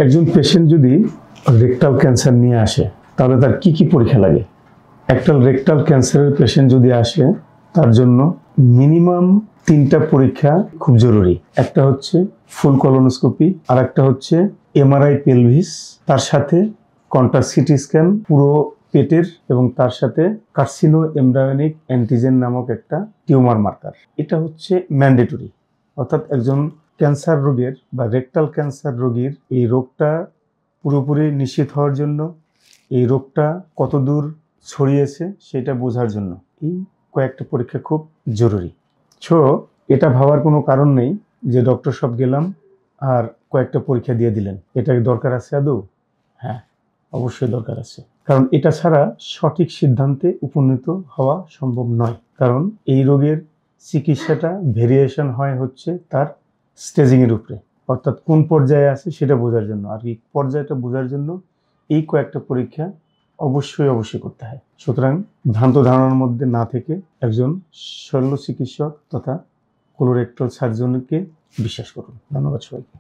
একজন পেশেন্ট যদি rectal cancer নিয়ে আসে তাহলে তার কি কি পরীক্ষা লাগে? একটা রেকটাল ক্যান্সারের পেশেন্ট যদি আসে তার জন্য মিনিমাম 3টা পরীক্ষা খুব জরুরি। একটা হচ্ছে ফুল কলোনোস্কোপি, আর একটা হচ্ছে এমআরআই পেলভিস, তার সাথে কন্ট্রাস্ট সিটি স্ক্যান পুরো পেটের, এবং তার সাথে কার্সিনো এমব্রায়োনিক অ্যান্টিজেন নামক একটা টিউমার মার্কার। এটা হচ্ছে ম্যান্ডেটরি। অর্থাৎ একজন ক্যান্সার রোগের বা রেকটাল ক্যান্সার রোগীর এই রোগটা পুরোপুরি নিশ্চিত হওয়ার জন্য, এই রোগটা কতদূর ছড়িয়েছে সেটা বোঝার জন্য এই কয়েকটা পরীক্ষা খুব জরুরি। এটা ভাবার কোনো কারণ নেই যে ডক্টর সব গেলাম আর কয়েকটা পরীক্ষা দিয়ে দিলেন। এটা দরকার আছে আদৌ? হ্যাঁ, অবশ্যই দরকার আছে। কারণ এটা ছাড়া সঠিক সিদ্ধান্তে উপনীত হওয়া সম্ভব নয়। কারণ এই রোগের চিকিৎসাটা ভেরিয়েশন হয় হচ্ছে তার স্টেজিংয়ের উপরে, অর্থাৎ কোন পর্যায়ে আছে সেটা বোঝার জন্য। আর এই পর্যায়টা বোঝার জন্য এই কয়েকটা পরীক্ষা অবশ্যই করতে হয়। সুতরাং ভ্রান্ত ধারণার মধ্যে না থেকে একজন শল্য চিকিৎসক তথা কোলোরেক্টাল সার্জনকে বিশ্বাস করুন। ধন্যবাদ সবাইকে।